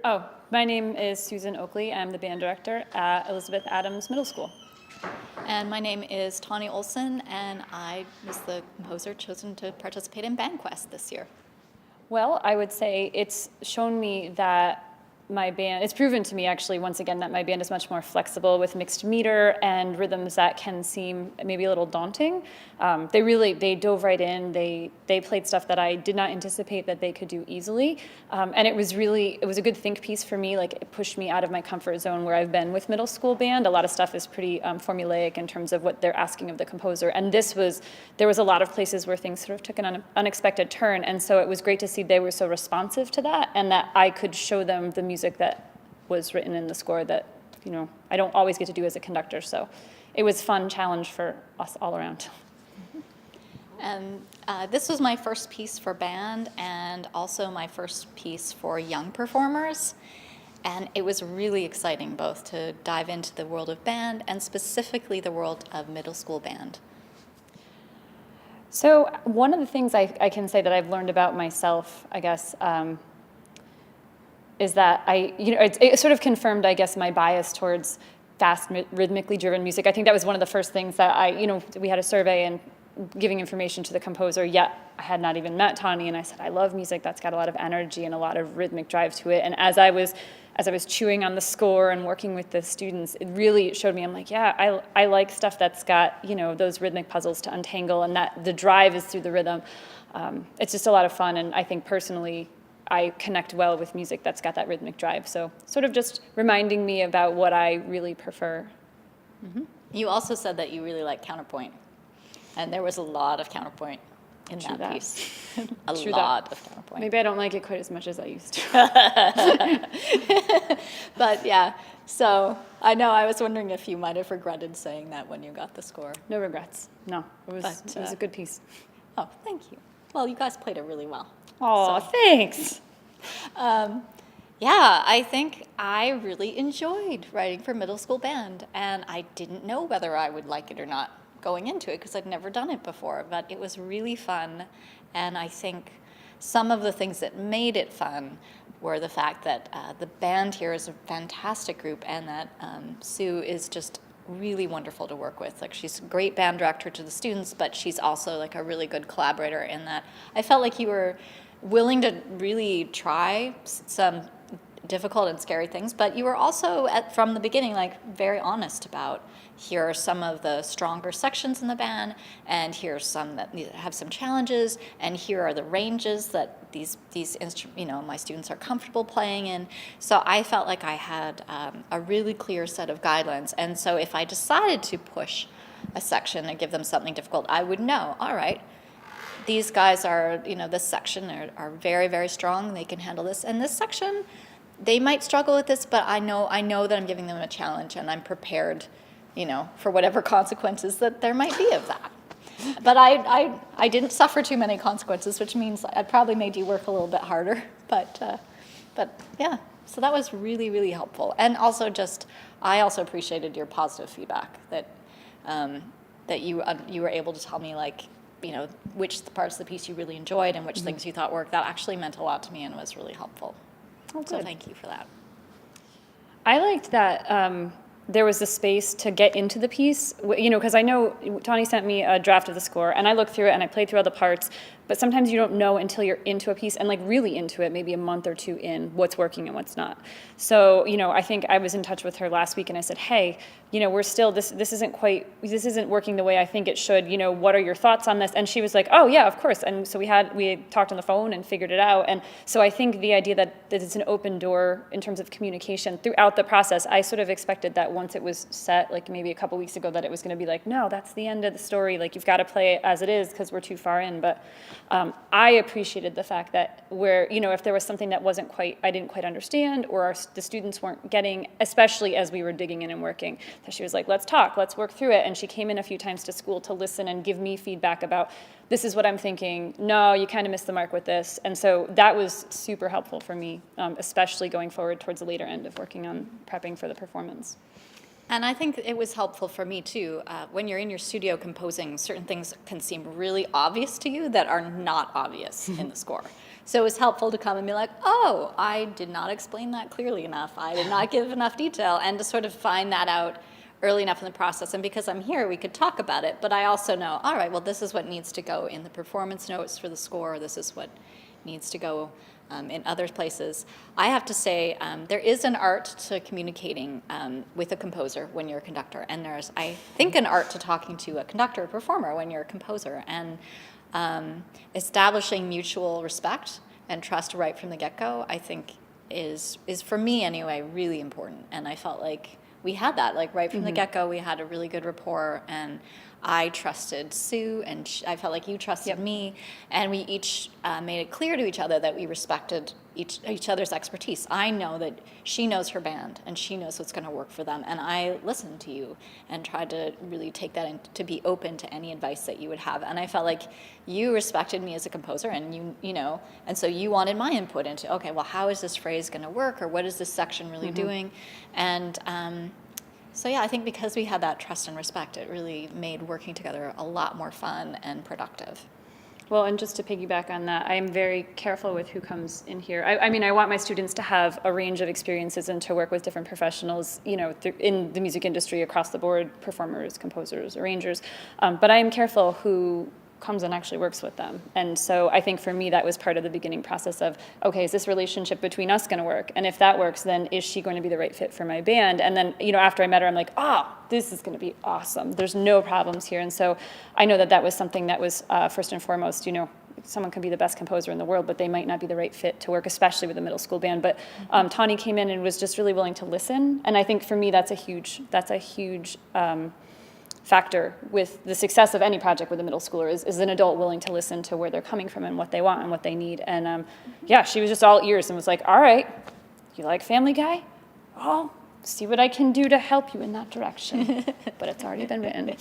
Oh, my name is Susan Oakley. I'm the band director at Elizabeth Adams Middle School. And my name is Tawnie Olson, and I was the composer chosen to participate in BandQuest this year. Well, I would say it's shown me that my band, it's proven to me actually once again that my band is much more flexible with mixed meter and rhythms that can seem maybe a little daunting. They dove right in. They played stuff that I did not anticipate that they could do easily. And it was a good think piece for me. Like, it pushed me out of my comfort zone where I've been with middle school band. A lot of stuff is pretty formulaic in terms of what they're asking of the composer. And there was a lot of places where things sort of took an unexpected turn. And so it was great to see they were so responsive to that, and that I could show them the music that was written in the score that, I don't always get to do as a conductor. So it was a fun challenge for us all around. And this was my first piece for band and also my first piece for young performers. And it was really exciting both to dive into the world of band and specifically the world of middle school band. So one of the things I can say that I've learned about myself, I guess, is that it sort of confirmed, I guess, my bias towards fast, rhythmically driven music. I think that was one of the first things that we had a survey and giving information to the composer, yet I had not even met Tawnie, and I said, I love music that's got a lot of energy and a lot of rhythmic drive to it. And as I was chewing on the score and working with the students, it really showed me, I'm like, yeah, I like stuff that's got, those rhythmic puzzles to untangle, and that the drive is through the rhythm. It's just a lot of fun, and I think personally, I connect well with music that's got that rhythmic drive. So sort of just reminding me about what I really prefer. Mm-hmm. You also said that you really like counterpoint. And there was a lot of counterpoint in that piece. A lot of counterpoint. Maybe I don't like it quite as much as I used to. But yeah, so I know I was wondering if you might have regretted saying that when you got the score. No regrets. No, it was a good piece. Oh, thank you. Well, you guys played it really well. Oh, so. Thanks. Yeah, I think I really enjoyed writing for middle school band, and I didn't know whether I would like it or not going into it because I'd never done it before, but it was really fun. And I think some of the things that made it fun were the fact that the band here is a fantastic group, and that Sue is just really wonderful to work with. Like, she's a great band director to the students, but she's also like a really good collaborator in that I felt like you were willing to really try some difficult and scary things, but you were also from the beginning very honest about, here are some of the stronger sections in the band, and here are some that have some challenges, and here are the ranges that these my students are comfortable playing in. So I felt like I had a really clear set of guidelines, and so if I decided to push a section and give them something difficult, I would know, all right, these guys are, this section are very, very strong, they can handle this, and this section, they might struggle with this, but I know that I'm giving them a challenge, and I'm prepared, for whatever consequences that there might be of that. But I didn't suffer too many consequences, which means I probably made you work a little bit harder. But yeah, so that was really, really helpful. And also I also appreciated your positive feedback that you were able to tell me which parts of the piece you really enjoyed and which mm-hmm. things you thought worked. That actually meant a lot to me and was really helpful. Oh, so thank you for that. I liked that there was a space to get into the piece, because I know Tawnie sent me a draft of the score, and I looked through it and I played through all the parts, but sometimes you don't know until you're into a piece and really into it, maybe a month or two in, what's working and what's not. So, I think I was in touch with her last week and I said, hey, we're still, this isn't working the way I think it should, what are your thoughts on this? And she was like, oh yeah, of course. And so we had talked on the phone and figured it out. And so I think the idea that it's an open door in terms of communication throughout the process, I sort of expected that once it was set, maybe a couple weeks ago, that it was going to be no, that's the end of the story. You've got to play it as it is because we're too far in. But I appreciated the fact that if there was something that I didn't quite understand, or the students weren't getting, especially as we were digging in and working, that she was like, let's talk, let's work through it. And she came in a few times to school to listen and give me feedback about, this is what I'm thinking, no, you kind of missed the mark with this. And so that was super helpful for me, especially going forward towards the later end of working on prepping for the performance. And I think it was helpful for me too. When you're in your studio composing, certain things can seem really obvious to you that are not obvious in the score. So it was helpful to come and be like, oh, I did not explain that clearly enough. I did not give enough detail, and to sort of find that out early enough in the process. And because I'm here, we could talk about it, but I also know, all right, well, this is what needs to go in the performance notes for the score. This is what needs to go in other places. I have to say, there is an art to communicating with a composer when you're a conductor, and there's, I think, an art to talking to a conductor or performer when you're a composer, and establishing mutual respect and trust right from the get-go, I think is for me anyway, really important. And I felt like we had that, like right from the get-go, we had a really good rapport, and I trusted Sue, and I felt like you trusted me, and we each made it clear to each other that we respected each other's expertise. I know that she knows her band, and she knows what's going to work for them, and I listened to you and tried to really take that in, to be open to any advice that you would have. And I felt like you respected me as a composer, and you know, and so you wanted my input into, okay, well, how is this phrase going to work, or what is this section really doing? And so yeah, I think because we had that trust and respect, it really made working together a lot more fun and productive. Well, and just to piggyback on that, I am very careful with who comes in here. I mean, I want my students to have a range of experiences and to work with different professionals, you know, in the music industry across the board, performers, composers, arrangers. But I am careful who comes and actually works with them. And so I think for me, that was part of the beginning process of, okay, is this relationship between us going to work? And if that works, then is she going to be the right fit for my band? And then, you know, after I met her, I'm like, this is going to be awesome. There's no problems here. And so I know that that was something that was first and foremost, you know, someone could be the best composer in the world, but they might not be the right fit to work, especially with a middle school band. But Tawnie came in and was just really willing to listen. And I think for me, that's a huge factor with the success of any project with a middle schooler is an adult willing to listen to where they're coming from and what they want and what they need. And yeah, she was just all ears and was like, all right, you like Family Guy? I'll see what I can do to help you in that direction. But it's already been written.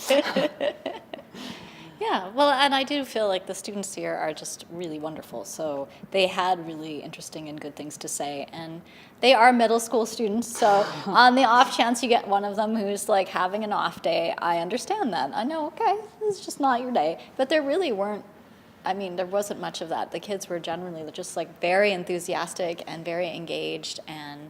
Yeah, well, and I do feel like the students here are just really wonderful. So they had really interesting and good things to say. And they are middle school students, so on the off chance you get one of them who's like having an off day, I understand that. I know, okay, it's just not your day. But there really weren't, I mean, there wasn't much of that. The kids were generally just like very enthusiastic and very engaged, and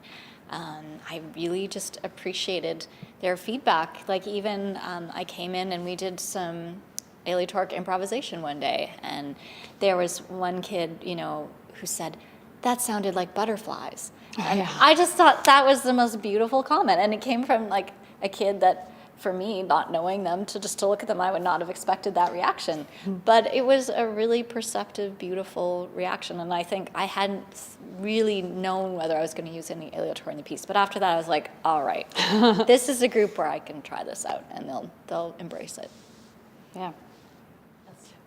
I really just appreciated their feedback. Like even I came in and we did some aleatoric improvisation one day, and there was one kid, you know, who said, that sounded like butterflies. And I just thought that was the most beautiful comment, and it came from like a kid that, for me, not knowing them, to look at them, I would not have expected that reaction. But it was a really perceptive, beautiful reaction, and I think I hadn't really known whether I was going to use any aleatory in the piece. But after that, I was like, all right, this is a group where I can try this out, and they'll embrace it. Yeah.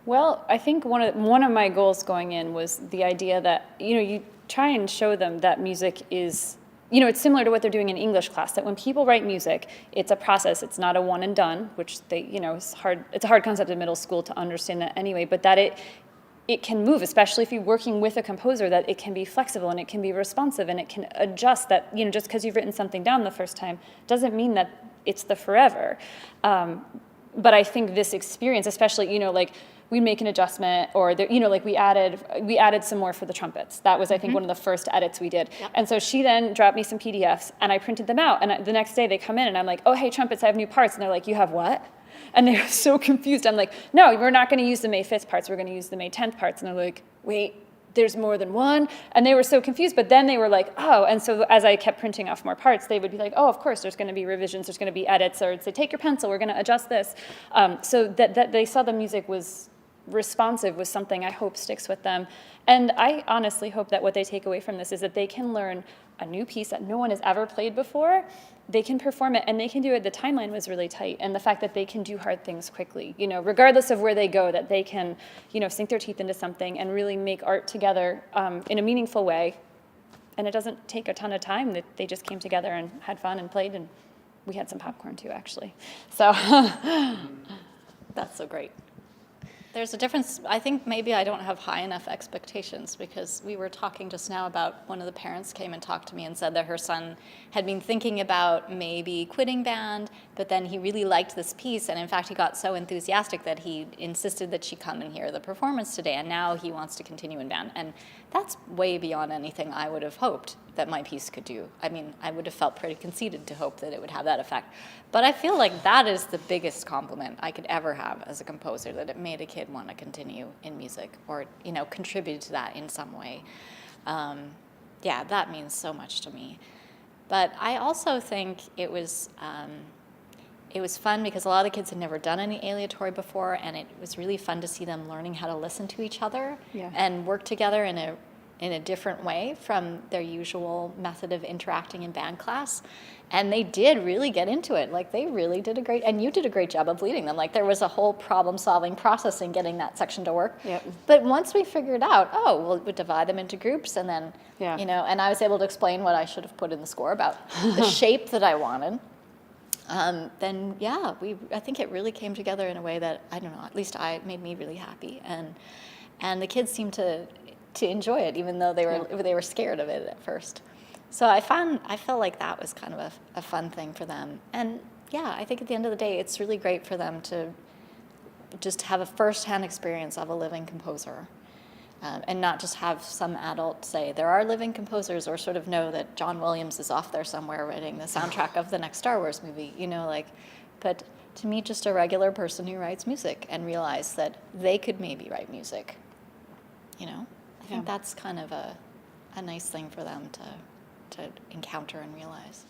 Well, I think one of my goals going in was the idea that, you know, you try and show them that music is, you know, it's similar to what they're doing in English class, that when people write music, it's a process. It's not a one and done, which they, you know, it's a hard concept in middle school to understand that anyway, but that it can move, especially if you're working with a composer, that it can be flexible and it can be responsive and it can adjust, that, you know, just because you've written something down the first time doesn't mean that it's the forever. But I think this experience, especially, you know, like, we'd make an adjustment, or you know, like we added some more for the trumpets. That was, I think, one of the first edits we did. Yep. And so she then dropped me some PDFs, and I printed them out. And the next day they come in, and I'm like, oh, hey, trumpets, I have new parts. And they're like, you have what? And they're so confused. I'm like, no, we're not going to use the May 5th parts. We're going to use the May 10th parts. And they're like, wait, there's more than one? And they were so confused. But then they were like, oh. And so as I kept printing off more parts, they would be like, oh, of course, there's going to be revisions. There's going to be edits. Or say, take your pencil. We're going to adjust this. So that they saw the music was responsive was something I hope sticks with them. And I honestly hope that what they take away from this is that they can learn a new piece that no one has ever played before. They can perform it, and they can do it. The timeline was really tight, and the fact that they can do hard things quickly, you know, regardless of where they go, that they can, you know, sink their teeth into something and really make art together in a meaningful way. And it doesn't take a ton of time. That they just came together and had fun and played, and we had some popcorn too, actually. So that's so great. There's a difference. I think maybe I don't have high enough expectations, because we were talking just now about one of the parents came and talked to me and said that her son had been thinking about maybe quitting band, but then he really liked this piece, and in fact he got so enthusiastic that he insisted that she come and hear the performance today, and now he wants to continue in band. And that's way beyond anything I would have hoped that my piece could do. I mean, I would have felt pretty conceited to hope that it would have that effect. But I feel like that is the biggest compliment I could ever have as a composer, that it made a kid want to continue in music, or, you know, contribute to that in some way. Yeah, that means so much to me. But I also think it was fun because a lot of the kids had never done any aleatory before, and it was really fun to see them learning how to listen to each other and work together in a different way from their usual method of interacting in band class. And they did really get into it. Like, they really did and you did a great job of leading them. Like, there was a whole problem-solving process in getting that section to work. Yep. But once we figured out, we'd divide them into groups, and then, you know, and I was able to explain what I should have put in the score about the shape that I wanted. Then I think it really came together in a way that, I don't know, at least made me really happy, and the kids seemed to enjoy it, even though they were scared of it at first. So I felt like that was kind of a fun thing for them, and I think at the end of the day, it's really great for them to just have a first-hand experience of a living composer. And not just have some adult say, there are living composers, or sort of know that John Williams is off there somewhere writing the soundtrack of the next Star Wars movie, you know, like, but to meet just a regular person who writes music and realize that they could maybe write music, you know? I think that's kind of a nice thing for them to encounter and realize.